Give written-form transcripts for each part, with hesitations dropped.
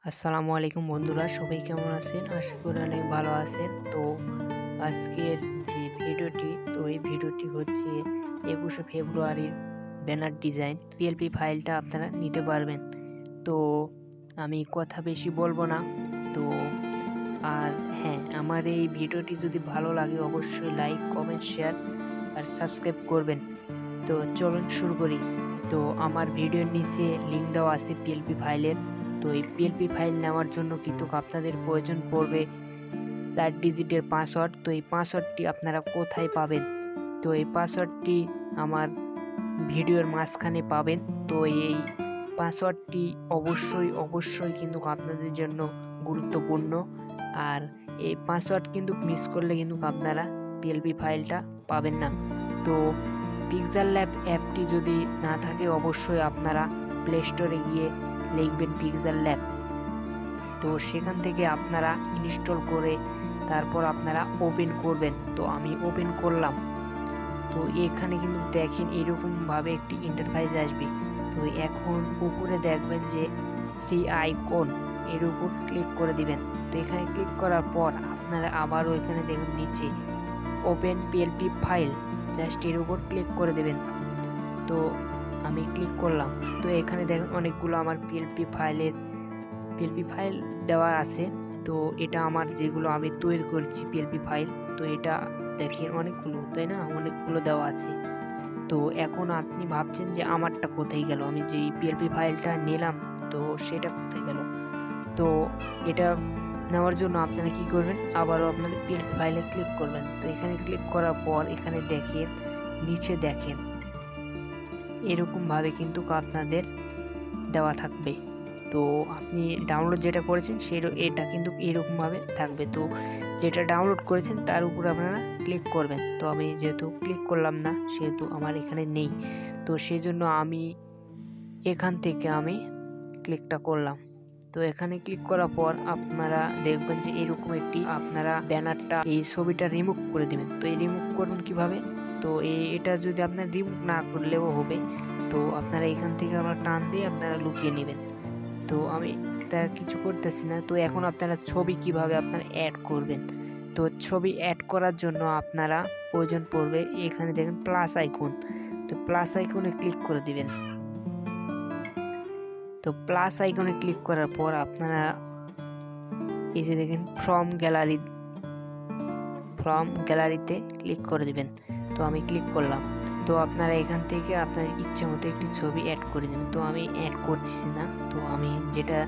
আসসালামু আলাইকুম বন্ধুরা, সবাই কেমন আছেন? আশা করি অনেক ভালো আছেন। তো আজকের যে ভিডিওটি, এই ভিডিওটি হচ্ছে 21শে ফেব্রুয়ারির ব্যানার ডিজাইন পিএলপি ফাইলটা আপনারা নিতে পারবেন। তো আমি কথা বেশি বলবো না। তো আর হ্যাঁ, আমার এই ভিডিওটি যদি ভালো লাগে অবশ্যই লাইক, কমেন্ট, শেয়ার আর সাবস্ক্রাইব করবেন। তো চলুন শুরু করি। তো আমার ভিডিওর নিচে লিঙ্ক দেওয়া আছে পিএলপি ফাইলের। তো এই পিএলপি ফাইল নেওয়ার জন্য কিন্তু আপনাদের প্রয়োজন পড়বে 4 ডিজিটের পাসওয়ার্ড। তো এই পাসওয়ার্ডটি আপনারা কোথায় পাবেন? তো এই পাসওয়ার্ডটি আমার ভিডিওর মাঝখানে পাবেন। তো এই পাসওয়ার্ডটি অবশ্যই কিন্তু আপনাদের জন্য গুরুত্বপূর্ণ। আর এই পাসওয়ার্ড কিন্তু মিস করলে কিন্তু আপনারা পিএলপি ফাইলটা পাবেন না। তো pixellab অ্যাপটি যদি না থাকে অবশ্যই আপনারা প্লে স্টোরে গিয়ে লিখবেন pixellab। তো সেখান থেকে আপনারা ইনস্টল করে তারপর আপনারা ওপেন করবেন। তো আমি ওপেন করলাম। তো এখানে কিন্তু দেখেন এরকমভাবে একটি ইন্টারফেস আসবে। তো এখন উপরে দেখবেন যে 3 আইকন, এর উপর ক্লিক করে দিবেন। তো এখানে ক্লিক করার পর আপনারা আবারও এখানে দেখুন নিচে ওপেন পিএলপি ফাইল, জাস্ট এর উপর ক্লিক করে দেবেন। তো আমি ক্লিক করলাম। তো এখানে দেখুন অনেকগুলো আমার পিএলপি ফাইল দেওয়া আছে। তো এটা আমার যেগুলো আমি তৈরি করছি পিএলপি ফাইল, তো এটা দেখেন অনেকগুলো, তাই না? অনেকগুলো দেওয়া আছে। তো এখন আপনি ভাবছেন যে আমারটা কোথায় গেল, আমি যে পিএলপি ফাইলটা নিলাম তো সেটা কোথায় গেল? তো এটা নেওয়ার জন্য আপনারা কি করবেন, আবারও আপনাদের পিএলপি ফাইলে ক্লিক করবেন। তো এখানে ক্লিক করার পর এখানে দেখেন নিচে দেখেন এরকমভাবে কিন্তু আপনাদের দেওয়া থাকবে। তো আপনি ডাউনলোড যেটা করেছেন এটা কিন্তু এরকমভাবে থাকবে। তো যেটা ডাউনলোড করেছেন তার উপর আপনারা ক্লিক করবেন। তো আমি যেহেতু ক্লিক করলাম না সেহেতু আমার এখানে নেই। তো সেই জন্য আমি এখান থেকে আমি ক্লিকটা করলাম। তো এখানে ক্লিক করার পর আপনারা দেখবেন যে এরকম একটি আপনারা ব্যানারটা এই ছবিটা রিমুভ করে দিবেন। তো এই রিমুভ করবেন কিভাবে? তো এটা যদি আপনার রিমুভ না করলেও হবে। তো আপনারা এখান থেকে আমরা টান দিয়ে আপনারা লুকিয়ে নেবেন। তো আমি তা কিছু করতেছি না। তো এখন আপনারা ছবি কিভাবে আপনারা অ্যাড করবেন? তো ছবি অ্যাড করার জন্য আপনারা প্রয়োজন পড়বে এখানে দেখেন প্লাস আইকন। তো প্লাস আইকনে ক্লিক করে দিবেন। তো প্লাস আইকনে ক্লিক করার পর আপনারা এই যে দেখেন ফ্রম গ্যালারিতে ক্লিক করে দিবেন। তো আমি ক্লিক করলাম। তো আপনারা এখান থেকে আপনার ইচ্ছে মতো একটি ছবি অ্যাড করে দেবেন। তো আমি অ্যাড করতেছি না, তো আমি যেটা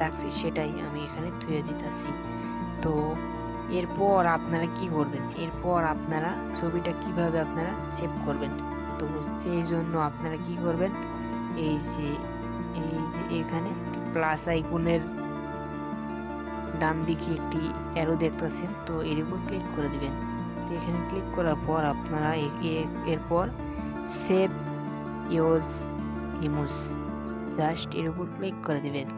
রাখছি সেটাই আমি এখানে ধুয়ে দিতেছি। তো এরপর আপনারা কি করবেন, এরপর আপনারা ছবিটা কিভাবে আপনারা সেভ করবেন? তো সেই জন্য আপনারা কি করবেন, এই যে এখানে প্লাস আইকনের ডান দিকে একটি অ্যারো দেখতেছেন, তো এর উপর ক্লিক করে দিবেন। তো এখানে ক্লিক করার পর আপনারা এরপর সেভ ইউজ ইমেজ, জাস্ট এর উপর ক্লিক করে দিবেন।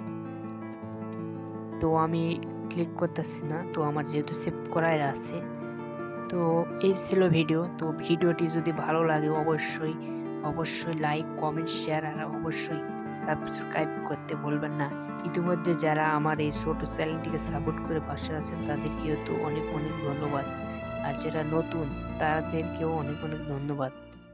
তো আমি ক্লিক করতেছি না, তো আমার যেহেতু সেভ করাই আছে। তো এই ছিল ভিডিও। তো ভিডিওটি যদি ভালো লাগে অবশ্যই লাইক, কমেন্ট, শেয়ার আর অবশ্যই সাবস্ক্রাইব করতে ভুলবেন না। ইতিমধ্যে যারা আমার এই ছোট চ্যানেলটিকে সাপোর্ট করে পাশে আছেন তাদেরকেও তো অনেক ধন্যবাদ। আর যারা নতুন তাদেরকেও অনেক ধন্যবাদ।